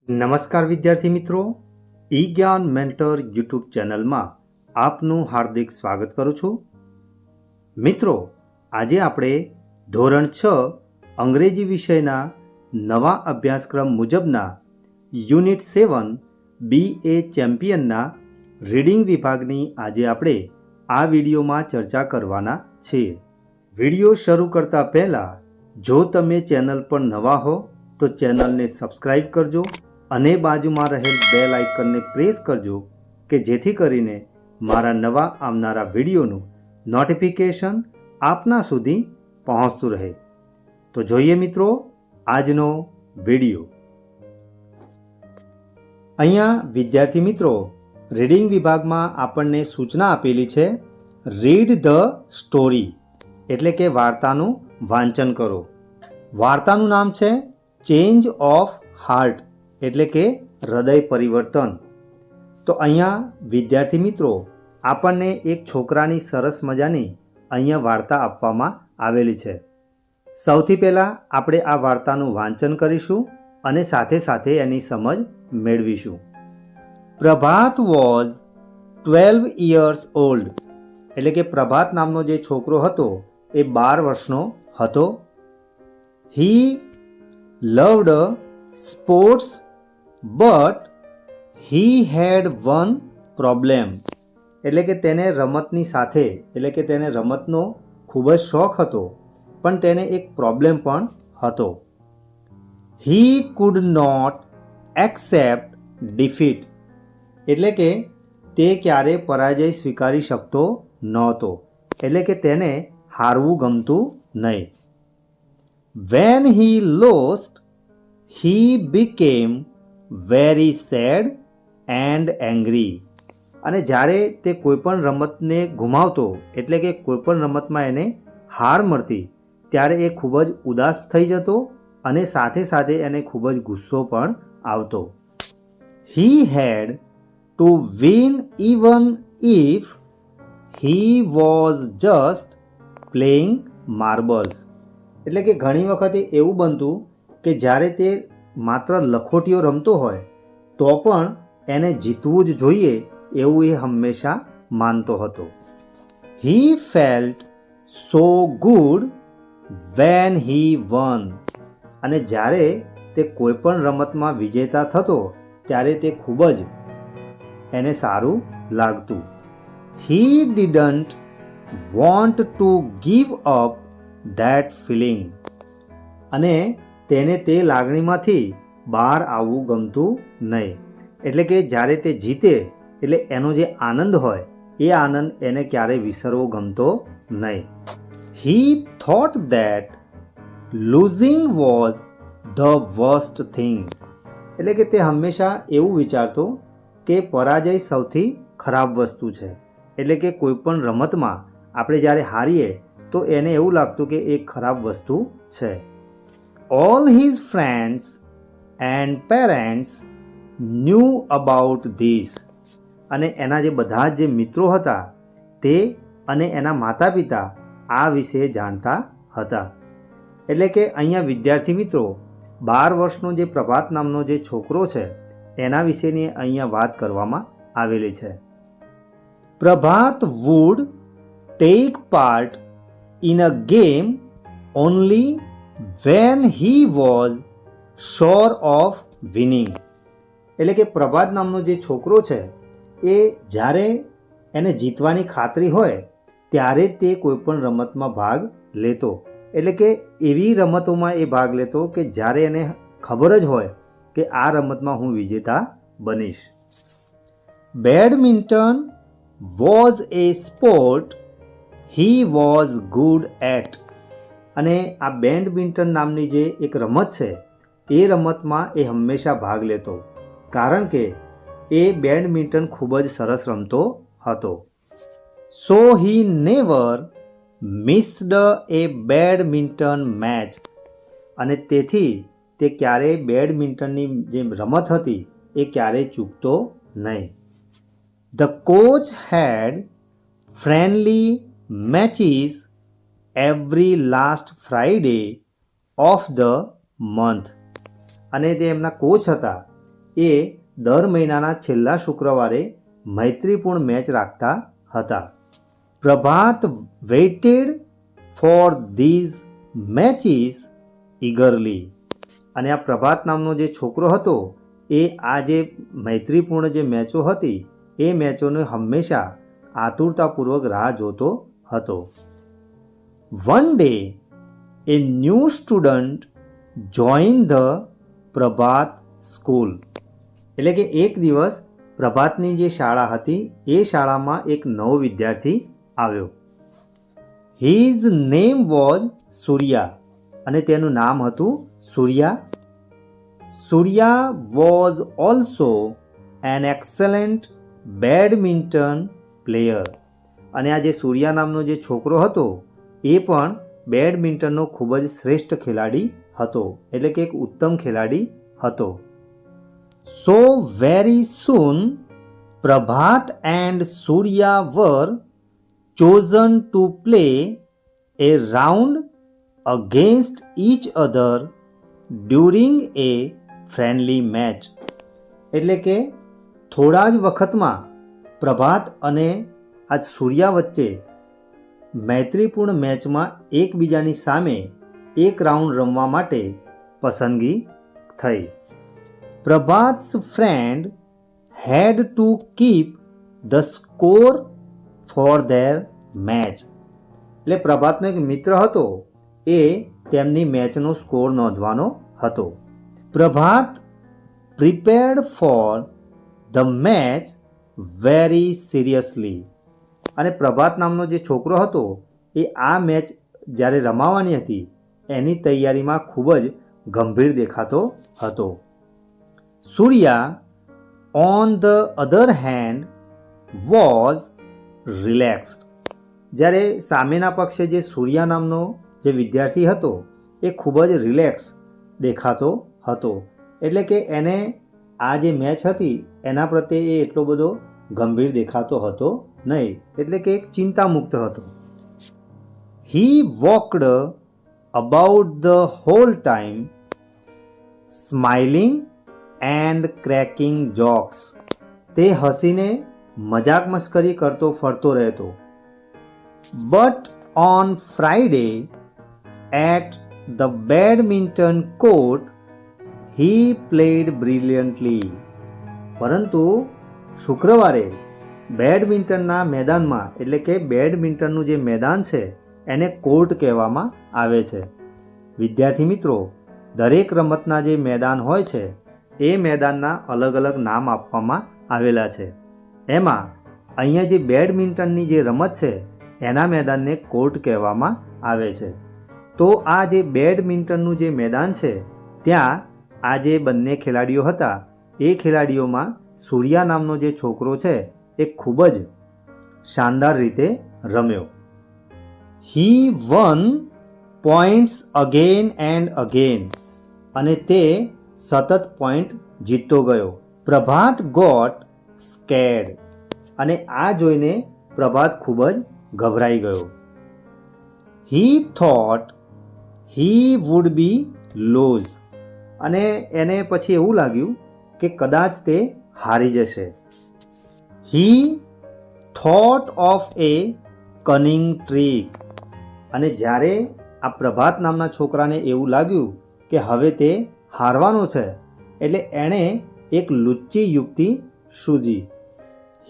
નમસ્કાર વિદ્યાર્થી મિત્રો, ઈ જ્ઞાન મેન્ટર યુટ્યુબ ચેનલમાં આપનું હાર્દિક સ્વાગત કરું છું. મિત્રો, આજે આપણે ધોરણ 6 અંગ્રેજી વિષયના નવા અભ્યાસક્રમ મુજબના યુનિટ 7 BA ચેમ્પિયનના રીડિંગ વિભાગની આજે આપણે આ વિડીયોમાં ચર્ચા કરવાના છીએ. વિડીયો શરૂ કરતા પહેલાં જો તમે ચેનલ પર નવા હો તો ચેનલને સબસ્ક્રાઈબ કરજો અને બાજુમાં રહેલ બેલ આઇકનને પ્રેસ કરજો કે જેથી કરીને મારા નવા આવનારા વિડીયોનું નોટિફિકેશન આપના સુધી પહોંચતું રહે. તો જોઈએ મિત્રો આજનો વિડીયો. અહીંયા વિદ્યાર્થી મિત્રો રીડિંગ વિભાગમાં આપણને સૂચના આપેલી છે, રીડ ધ સ્ટોરી એટલે કે વાર્તાનું વાંચન કરો. વાર્તાનું નામ છે ચેન્જ ઓફ હાર્ટ એટલે કે હૃદય પરિવર્તન. તો અહીંયા વિદ્યાર્થી મિત્રો આપણને એક છોકરાની સરસ મજાની અહીંયા વાર્તા આપવામાં આવેલી છે. સૌથી પહેલાં આપણે આ વાર્તાનું વાંચન કરીશું અને સાથે સાથે એની સમજ મેળવીશું. પ્રભાત વોઝ 12 years old એટલે કે પ્રભાત નામનો જે છોકરો હતો એ 12 વર્ષનો હતો. He loved sports but he had one problem એટલે કે તેને રમતની સાથે એટલે કે તેને રમતનો ખૂબ જ શોખ હતો, પણ તેને એક પ્રોબ્લેમ પણ હતો. He could not accept defeat એટલે કે તે ક્યારેય પરાજય સ્વીકારી શકતો નહોતો, એટલે કે તેને હારવું ગમતું નહીં. When he lost he became very sad and angry અને જ્યારે તે કોઈપણ રમતને ગુમાવતો એટલે કે કોઈપણ રમતમાં એને હાર મળતી ત્યારે એ ખૂબ જ ઉદાસ થઈ જતો અને સાથે સાથે એને ખૂબ જ ગુસ્સો પણ આવતો. He had to win even if he was just playing marbles એટલે કે ઘણી વખતે એવું બનતું કે જ્યારે તે માત્ર લખોટીઓ રમતો હોય તો પણ એને જીતવું જ જોઈએ એવું એ હંમેશા માનતો હતો. He felt so good when he won અને જ્યારે તે કોઈપણ રમતમાં વિજેતા થતો ત્યારે તે ખૂબ જ એને સારું લાગતું. He didn't want to give up that feeling અને તેને તે લાગણીમાંથી બહાર આવવું ગમતું નહીં, એટલે કે જ્યારે તે જીતે એટલે એનો જે આનંદ હોય એ આનંદ એને ક્યારેય વિસરવો ગમતો નહીં. He thought that losing was the worst thing એટલે કે તે હંમેશા એવું વિચારતો કે પરાજય સૌથી ખરાબ વસ્તુ છે, એટલે કે કોઈપણ રમતમાં આપણે જ્યારે હારીએ તો એને એવું લાગતું કે એ ખરાબ વસ્તુ છે. All his friends and parents knew about this અને એના જે બધા જે મિત્રો હતા તે અને એના માતા પિતા આ વિશે જાણતા હતા. એટલે કે અહીંયા વિદ્યાર્થી મિત્રો 12 વર્ષનો જે પ્રભાત નામનો જે છોકરો છે એના વિશેની અહીંયા વાત કરવામાં આવેલી છે. પ્રભાત would take part in a game only when he was sure of winning એટલે કે પ્રભાત નામનો જે છોકરો છે એ જ્યારે એને જીતવાની ખાતરી હોય ત્યારે તે કોઈપણ રમતમાં ભાગ લેતો, એટલે કે એવી રમતોમાં એ ભાગ લેતો કે જ્યારે એને ખબર જ હોય કે આ રમતમાં હું વિજેતા બનીશ. Badminton was a sport he was good at અને આ બેડમિન્ટન નામની જે એક રમત છે એ રમતમાં એ હંમેશા ભાગ લેતો કારણ કે એ બેડમિન્ટન ખૂબ જ સરસ રમતો હતો. So he never missed a badminton match અને તેથી તે ક્યારેય બેડમિન્ટનની જે રમત હતી એ ક્યારેય ચૂકતો નહીં. The coach had friendly matches every last Friday of the month અને તે એમના કોચ હતા એ દર મહિનાના છેલ્લા શુક્રવારે મૈત્રીપૂર્ણ મેચ રાખતા હતા. Prabhat waited for these matches eagerly. અને આ પ્રભાત નામનો જે છોકરો હતો એ આ જે મૈત્રીપૂર્ણ જે મેચો હતી એ મેચોને હંમેશા આતુરતાપૂર્વક રાહ જોતો હતો. One day A new student join the Prabhat school. એટલે કે એક દિવસ પ્રભાતની જે શાળા હતી એ શાળામાં એક નવો વિદ્યાર્થી આવ્યો. His name was Surya. અને તેનું નામ હતું Surya. Surya was also an excellent badminton player. અને આ જે સૂર્યા નામનો જે છોકરો હતો એ પણ બેડમિન્ટનનો ખૂબ જ શ્રેષ્ઠ ખેલાડી હતો, એટલે કે એક ઉત્તમ ખેલાડી હતો. So very soon Prabhat and Surya were chosen to play a round against each other during a friendly match. એટલે કે થોડા જ વખતમાં પ્રભાત અને આ સૂર્યા વચ્ચે મૈત્રીપૂર્ણ મેચમાં એકબીજાની સામે એક રાઉન્ડ રમવા માટે પસંદગી થઈ. Prabhat's friend had to keep the score for their match. એટલે પ્રભાતનો એક મિત્ર હતો એ તેમની મેચનો સ્કોર નોંધવાનો હતો. Prabhat prepared for the match very seriously. અને પ્રભાત નામનો જે છોકરો હતો એ આ મેચ જ્યારે રમાવાની હતી એની તૈયારીમાં ખૂબ જ ગંભીર દેખાતો હતો. Surya on the other hand was relaxed. જ્યારે સામેના પક્ષે જે સૂર્યા નામનો જે વિદ્યાર્થી હતો એ ખૂબ જ રિલેક્સ દેખાતો હતો. એટલે કે એને આ જે મેચ હતી એના પ્રત્યે એ એટલો બધો ગંભીર દેખાતો હતો નહીં, એટલે કે એક ચિંતામુક્ત હતો. He walked about the whole time smiling and cracking jokes. તે હસીને મજાક મસ્કરી કરતો ફરતો રહેતો. But on Friday at the badminton court he played brilliantly. પરંતુ શુક્રવારે બેડમિન્ટનના મેદાનમાં, એટલે કે બેડમિન્ટનનું જે મેદાન છે એને કોર્ટ કહેવામાં આવે છે. વિદ્યાર્થી મિત્રો, દરેક રમતના જે મેદાન હોય છે એ મેદાનના અલગ અલગ નામ આપવામાં આવેલા છે. એમાં અહીંયા જે બેડમિન્ટનની જે રમત છે એના મેદાનને કોર્ટ કહેવામાં આવે છે. તો આ જે બેડમિન્ટનનું જે મેદાન છે ત્યાં આ જે બંને ખેલાડીઓ હતા એ ખેલાડીઓમાં સૂર્યા નામનો જે છોકરો છે એ ખૂબ જ શાનદાર રીતે રમ્યો. He won points again and again. અને તે સતત પોઈન્ટ જીતતો ગયો. Prabhat got scared. અને આ જોઈને પ્રભાત ખૂબ જ ગભરાઈ ગયો. He thought he would be lose. અને એને પછી એવું લાગ્યું કે કદાચ તે હારી જશે. He thought of A cunning trick. અને જ્યારે આ પ્રભાત નામના છોકરાને એવું લાગ્યું કે હવે તે હારવાનો છે એટલે એણે એક લુચ્ચી યુક્તિ સૂઝી.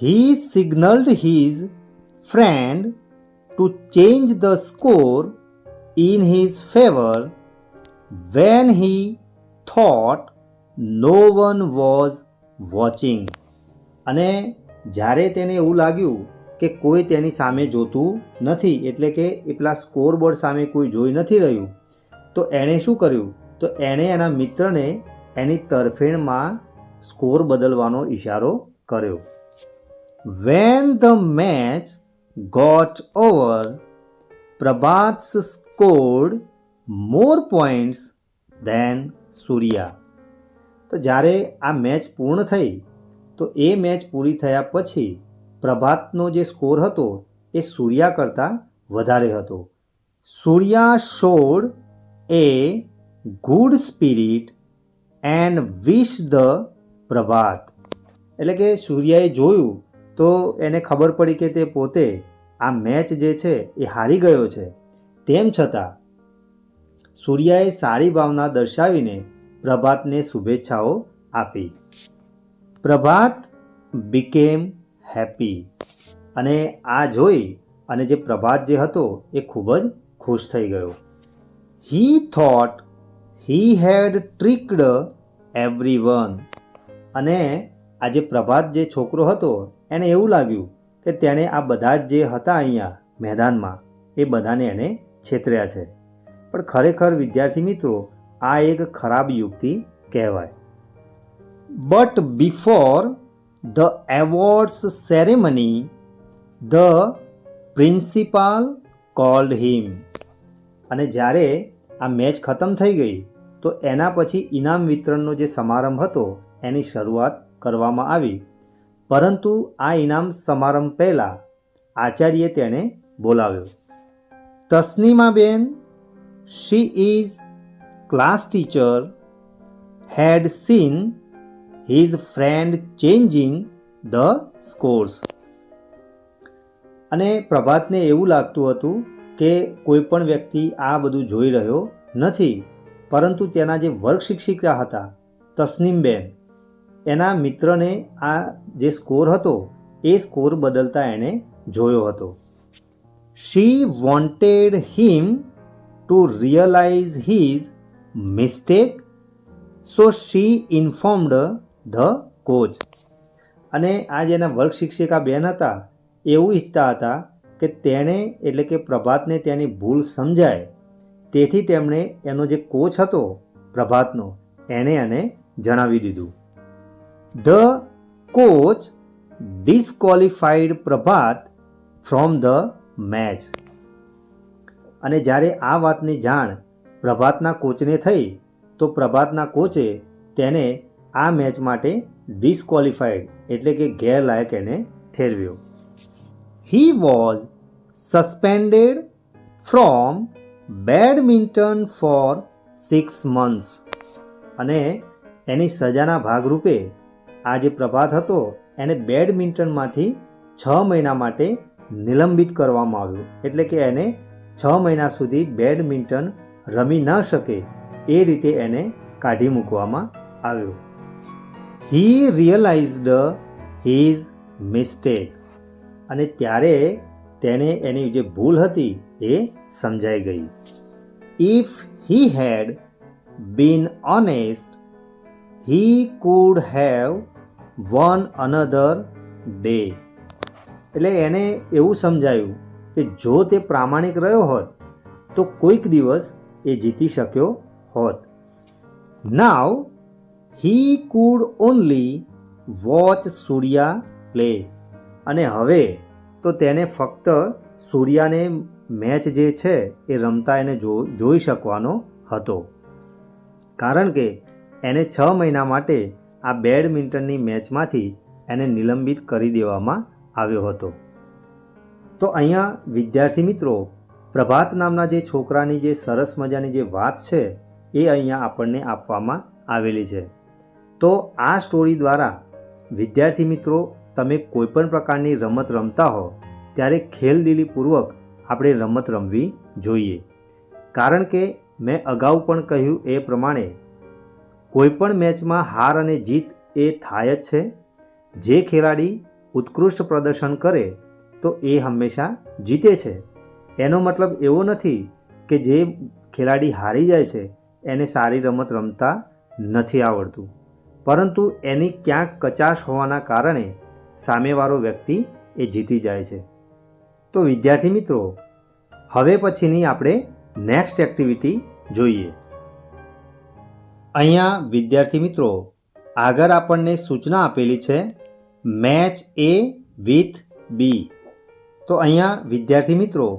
He signalled his friend to change the score in his favour when he thought no one was watching. અને જ્યારે તેને એવું લાગ્યું કે કોઈ તેની સામે જોતું નથી, એટલે કે એ પેલા સ્કોરબોર્ડ સામે કોઈ જોઈ નથી રહ્યું, તો એણે શું કર્યું, તો એણે એના મિત્રને એની તરફેણમાં સ્કોર બદલવાનો ઈશારો કર્યો. When the match got over Prabhat scored more points then Surya. તો જ્યારે આ મેચ પૂર્ણ થઈ તો એ મેચ પૂરી થયા પછી પ્રભાતનો જે સ્કોર હતો એ સૂર્યા કરતાં વધારે હતો. Surya showed a good spirit and wish the Prabhat. એટલે કે સૂર્યાએ જોયું તો એને ખબર પડી કે તે પોતે આ મેચ જે છે એ હારી ગયો છે. તેમ છતાં સૂર્યાએ સારી ભાવના દર્શાવીને પ્રભાતને શુભેચ્છાઓ આપી. પ્રભાત બીકેમ હેપી. અને આ જોઈ અને જે પ્રભાત જે હતો એ ખૂબ જ ખુશ થઈ ગયો. He thought he had tricked everyone. અને આ જે પ્રભાત જે છોકરો હતો એને એવું લાગ્યું કે તેણે આ બધા જ જે હતા અહીંયા મેદાનમાં એ બધાને એને છેતર્યા છે. પણ ખરેખર વિદ્યાર્થી મિત્રો આ એક ખરાબ યુક્તિ કહેવાય. But before the awards ceremony the principal called him. અને જ્યારે આ મેચ ખતમ થઈ ગઈ તો એના પછી ઇનામ વિતરણનો જે સમારંભ હતો એની શરૂઆત કરવામાં આવી. પરંતુ આ ઇનામ સમારંભ પહેલાં આચાર્યે તેને બોલાવ્યો. Tasneemaben, she is class teacher, had seen his friend changing the scores. અને પ્રભાતને એવું લાગતું હતું કે કોઈ પણ વ્યક્તિ આ બધું જોઈ રહ્યો નથી, પરંતુ તેના જે વર્ગ શિક્ષિકા હતા તસ્નીમબેન, એના મિત્રને આ જે સ્કોર હતો એ સ્કોર બદલતા એણે જોયો હતો. She wanted him to realize his mistake, so she informed the coach. અને આ જેના વર્ગ શિક્ષિકા બેન હતા એવું ઈચ્છતા હતા કે તેણે એટલે કે પ્રભાતને તેની ભૂલ સમજાય, તેથી તેમણે એનો જે કોચ હતો પ્રભાતનો એને જણાવી દીધું. The coach disqualified Prabhat from the match. અને જ્યારે આ વાતની જાણ પ્રભાતના કોચને થઈ તો પ્રભાતના કોચે તેને આ મેચ માટે ડિસ્કોલિફાઈડ એટલે કે ગેરલાયક એને ઠેરવ્યો. He was suspended from badminton for 6 months. અને એની સજાના ભાગરૂપે આ જે પ્રભાત હતો એને બેડમિન્ટનમાંથી 6 મહિના માટે નિલંબિત કરવામાં આવ્યો. એટલે કે એને 6 મહિના સુધી બેડમિન્ટન રમી ન શકે એ રીતે એને કાઢી મૂકવામાં આવ્યો. હી રિયલાઇઝડ હિઝ મિસ્ટેક. અને ત્યારે તેને એની જે ભૂલ હતી એ સમજાઈ ગઈ. If he had been honest he could have won another day. એટલે એને એવું સમજાયું કે જો તે પ્રામાણિક રહ્યો હોત તો કોઈક દિવસ એ જીતી શક્યો હોત. Now he could only watch Surya play. અને હવે તો તેને ફક્ત સૂર્યાને મેચ જે છે એ રમતા એને જોઈ શકવાનો હતો, કારણ કે એને 6 મહિના માટે આ બેડમિન્ટનની મેચમાંથી એને નિલંબિત કરી દેવામાં આવ્યો હતો. તો અહીંયા વિદ્યાર્થી મિત્રો પ્રભાત નામના જે છોકરાની જે સરસ મજાની જે વાત છે એ અહીંયા આપણને આપવામાં આવેલી છે. તો આ સ્ટોરી દ્વારા વિદ્યાર્થી મિત્રો તમે કોઈપણ પ્રકારની રમત રમતા હો ત્યારે ખેલદિલીપૂર્વક આપણે રમત રમવી જોઈએ, કારણ કે મેં અગાઉ પણ કહ્યું એ પ્રમાણે કોઈપણ મેચમાં હાર અને જીત એ થાય જ છે. જે ખેલાડી ઉત્કૃષ્ટ પ્રદર્શન કરે તો એ હંમેશા જીતે છે. એનો મતલબ એવો નથી કે જે ખેલાડી હારી જાય છે એને સારી રમત રમતા નથી આવડતું, પરંતુ એની ક્યાંક કચાશ હોવાના કારણે સામેવાળો વ્યક્તિ એ જીતી જાય છે. તો વિદ્યાર્થી મિત્રો હવે પછીની આપણે નેક્સ્ટ એક્ટિવિટી જોઈએ. અહીંયા વિદ્યાર્થી મિત્રો આગળ આપણને સૂચના આપેલી છે મેચ એ વિથ બી. તો અહીંયા વિદ્યાર્થી મિત્રો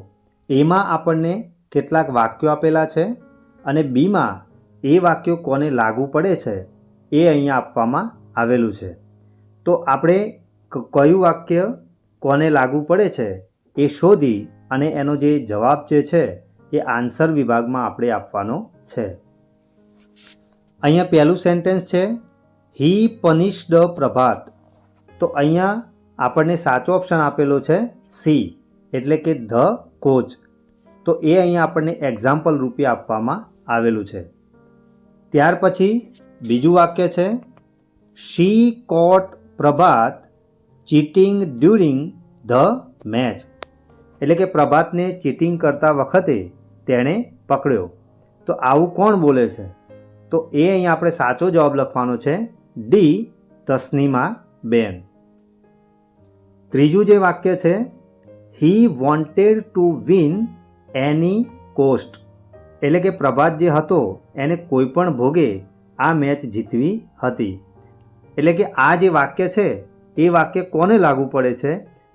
એમાં આપણને કેટલાક વાક્યો આપેલા છે અને બીમાં એ વાક્યો કોને લાગુ પડે છે એ અહીંયા આપવામાં આવેલું છે. તો આપણે કયું વાક્ય કોને લાગુ પડે છે એ શોધી અને એનો જે જવાબ જે છે એ આન્સર વિભાગમાં આપણે આપવાનો છે. અહીંયા પહેલું સેન્ટેન્સ છે હી પનિશ્ડ પ્રભાત. તો અહીંયા આપણને સાચો ઓપ્શન આપેલો છે સી, એટલે કે ધ કોચ. તો એ અહીંયા આપણને એક્ઝામ્પલ રૂપે આપવામાં આવેલું છે. ત્યાર પછી બીજું વાક્ય છે શી કોટ પ્રભાત ચીટિંગ ડ્યુરિંગ ધ મેચ. એટલે કે પ્રભાતને ચીટિંગ કરતા વખતે તેણે પકડ્યો. તો આવું કોણ બોલે છે? તો એ અહીંયા આપણે સાચો જવાબ લખવાનો છે ડી, તસ્નીમા બેન. ત્રીજું જે વાક્ય છે he wanted to win any cost. એટલે કે પ્રભાત જે હતો એને કોઈ પણ ભોગે આ મેચ જીતવી હતી. એટલે કે આ જે વાક્ય છે એ વાક્ય કોને લાગુ પડે છે?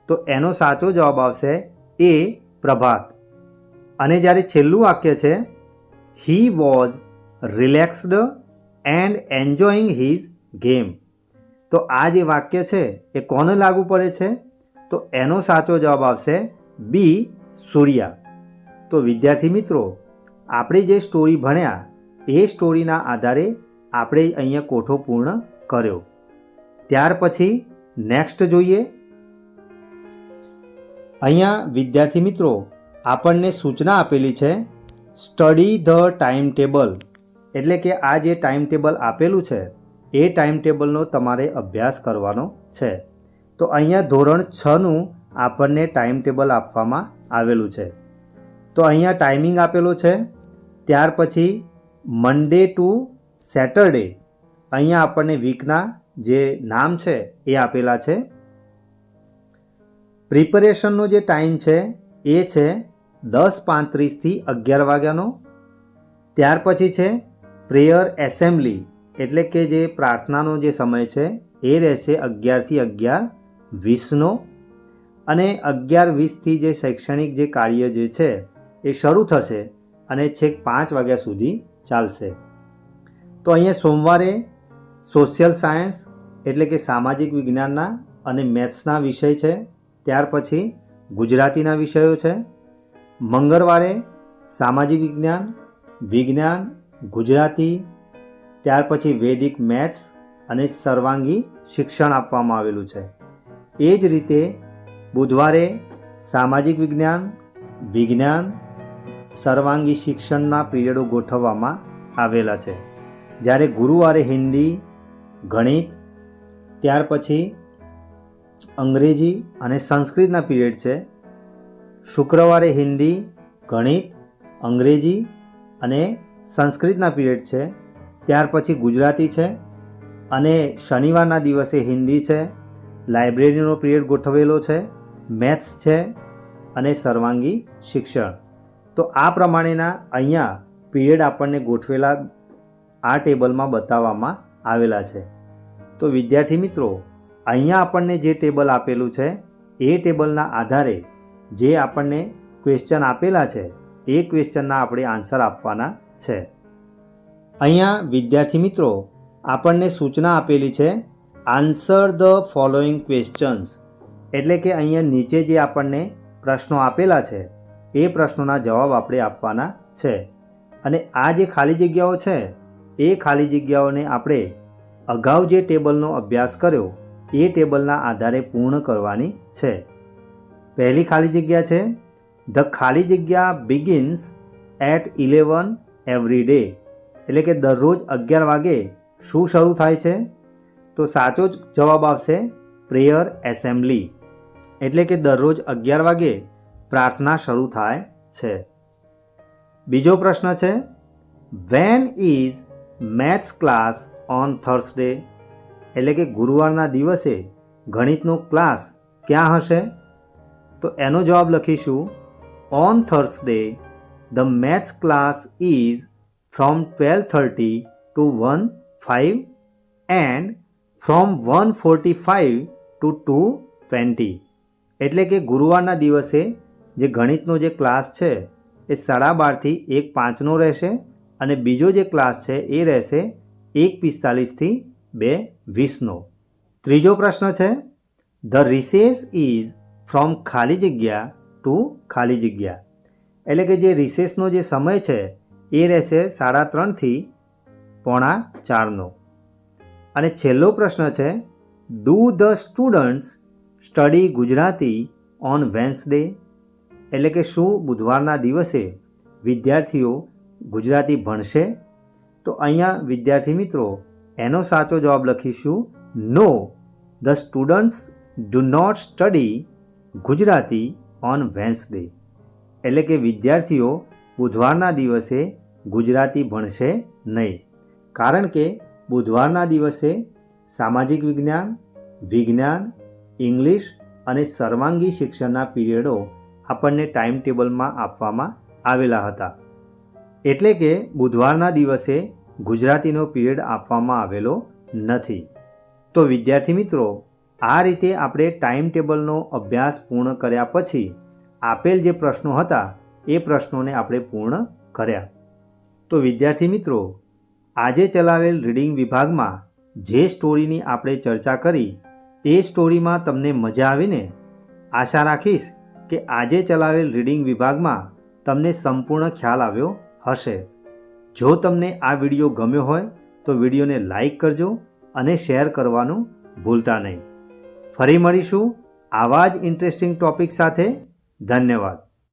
તો એનો સાચો જવાબ આવશે એ, પ્રભાત. અને જ્યારે છેલ્લું વાક્ય છે he was relaxed and enjoying his game. તો આ જે વાક્ય છે એ કોને લાગુ પડે છે? તો એનો સાચો જવાબ આવશે બી, સૂર્યા. તો વિદ્યાર્થી મિત્રો, આપણે જે સ્ટોરી ભણ્યા એ સ્ટોરીના આધારે આપણે અહીંયા કોઠો પૂર્ણ કર્યો. ત્યાર પછી નેક્સ્ટ જોઈએ. અહીંયા વિદ્યાર્થી મિત્રો આપણને સૂચના આપેલી છે સ્ટડી ધ ટાઈમ ટેબલ. એટલે કે આ જે ટાઈમ ટેબલ આપેલું છે એ ટાઈમ ટેબલનો તમારે અભ્યાસ કરવાનો છે. તો અહીંયા ધોરણ 6નું આપણને ટાઈમ ટેબલ આપવામાં આવેલું છે. તો અહીંયા ટાઈમિંગ આપેલો છે. ત્યાર પછી મંડે ટુ સેટરડે, અહીંયા આપણને વીકના જે નામ છે એ આપેલા છે. પ્રિપેરેશનનો જે ટાઈમ છે એ છે 10:35 થી 11 વાગ્યાનો. ત્યાર પછી છે પ્રેયર એસેમ્બલી, એટલે કે જે પ્રાર્થનાનો જે સમય છે એ રહેશે 11 થી 11:20નો. અને 11:20થી જે શૈક્ષણિક જે કાર્ય જે છે એ શરૂ થશે અને છેક 5 વાગ્યા સુધી ચાલશે. તો અહીંયા સોમવારે સોશિયલ સાયન્સ એટલે કે સામાજિક વિજ્ઞાનના અને મેથ્સના વિષય છે. ત્યાર પછી ગુજરાતીના વિષયો છે. મંગળવારે સામાજિક વિજ્ઞાન, વિજ્ઞાન, ગુજરાતી, ત્યાર પછી વૈદિક મેથ્સ અને સર્વાંગી શિક્ષણ આપવામાં આવેલું છે. એ જ રીતે બુધવારે સામાજિક વિજ્ઞાન, વિજ્ઞાન, સર્વાંગી શિક્ષણના પીરિયડો ગોઠવવામાં આવેલા છે. જ્યારે ગુરુવારે હિન્દી, ગણિત, ત્યાર પછી અંગ્રેજી અને સંસ્કૃતના પીરિયડ છે. શુક્રવારે હિન્દી, ગણિત, અંગ્રેજી અને સંસ્કૃતના પીરિયડ છે. ત્યાર પછી ગુજરાતી છે. અને શનિવારના દિવસે હિન્દી છે, લાઇબ્રેરીનો પીરિયડ ગોઠવેલો છે, મેથ્સ છે અને સર્વાંગી શિક્ષણ. તો આ પ્રમાણેના અહીંયા પીરિયડ આપણને ગોઠવેલા આ ટેબલમાં બતાવવામાં આવેલા છે. તો વિદ્યાર્થી મિત્રો, અહીંયા આપણને જે ટેબલ આપેલું છે એ ટેબલના આધારે જે આપણને ક્વેશ્ચન આપેલા છે એ ક્વેશ્ચનના આપણે આન્સર આપવાના છે. અહીંયા વિદ્યાર્થી મિત્રો આપણને સૂચના આપેલી છે આન્સર ધ ફોલોઈંગ ક્વેશ્ચન્સ. એટલે કે અહીંયા નીચે જે આપણને પ્રશ્નો આપેલા છે એ પ્રશ્નોના જવાબ આપણે આપવાના છે. અને આ જે ખાલી જગ્યાઓ છે એ ખાલી જગ્યાઓને આપણે અગાઉ જે ટેબલનો અભ્યાસ કર્યો એ ટેબલના આધારે પૂર્ણ કરવાની છે. પહેલી ખાલી જગ્યા છે ધ ખાલી જગ્યા બિગિન્સ એટ 11 એવરી ડે. એટલે કે દરરોજ 11 વાગે શું શરૂ થાય છે? તો સાચો જવાબ આવશે પ્રેયર એસેમ્બલી. એટલે કે દરરોજ 11 વાગે પ્રાર્થના શરૂ થાય છે. બીજો પ્રશ્ન છે when is maths class on Thursday. એટલે કે ગુરુવારના દિવસે ગણિતનો ક્લાસ ક્યાં હશે? તો એનો જવાબ લખીશું on Thursday the maths class is from 12:30 to 1:05 and from 1:45 to 2:20. એટલે કે ગુરુવારના દિવસે જે ગણિતનો જે ક્લાસ છે એ 12:30 થી 1:05 રહેશે અને બીજો જે ક્લાસ છે એ રહેશે 1:45 થી 2:20. ત્રીજો પ્રશ્ન છે ધ રિસેસ ઇઝ ફ્રોમ ખાલી જગ્યા ટુ ખાલી જગ્યા. એટલે કે જે રિસેસનો જે સમય છે એ રહેશે 3:30 થી 3:45. અને છેલ્લો પ્રશ્ન છે, do the students study Gujarati on Wednesday? એટલે કે શું બુધવારના દિવસે વિદ્યાર્થીઓ ગુજરાતી ભણશે? તો અહીંયા વિદ્યાર્થી મિત્રો એનો સાચો જવાબ લખીશું no, the students do not study Gujarati on Wednesday. એટલે કે વિદ્યાર્થીઓ બુધવારના દિવસે ગુજરાતી ભણશે નહીં, કારણ કે બુધવારના દિવસે સામાજિક વિજ્ઞાન, વિજ્ઞાન, ઇંગ્લિશ અને સર્વાંગી શિક્ષણના પીરિયડો આપણને ટાઈમ ટેબલમાં આપવામાં આવેલા હતા. એટલે કે બુધવારના દિવસે ગુજરાતીનો પીરિયડ આપવામાં આવેલો નથી. તો વિદ્યાર્થી મિત્રો, આ રીતે આપણે ટાઈમ ટેબલનો અભ્યાસ પૂર્ણ કર્યા પછી આપેલ જે પ્રશ્નો હતા એ પ્રશ્નોને આપણે પૂર્ણ કર્યા. તો વિદ્યાર્થી મિત્રો, આજે ચલાવેલ રીડિંગ વિભાગમાં જે સ્ટોરીની આપણે ચર્ચા કરી એ સ્ટોરીમાં તમને મજા આવીને? આશા રાખીશ કે આજે ચલાવેલ રીડિંગ વિભાગમાં તમને સંપૂર્ણ ખ્યાલ આવ્યો હશે. જો તમને આ વિડીયો ગમ્યો હોય તો વિડીયોને લાઈક કરજો અને શેર કરવાનું ભૂલતા નહીં. ફરી મળીશું આવા જ ઇન્ટરેસ્ટિંગ ટોપિક સાથે. ધન્યવાદ.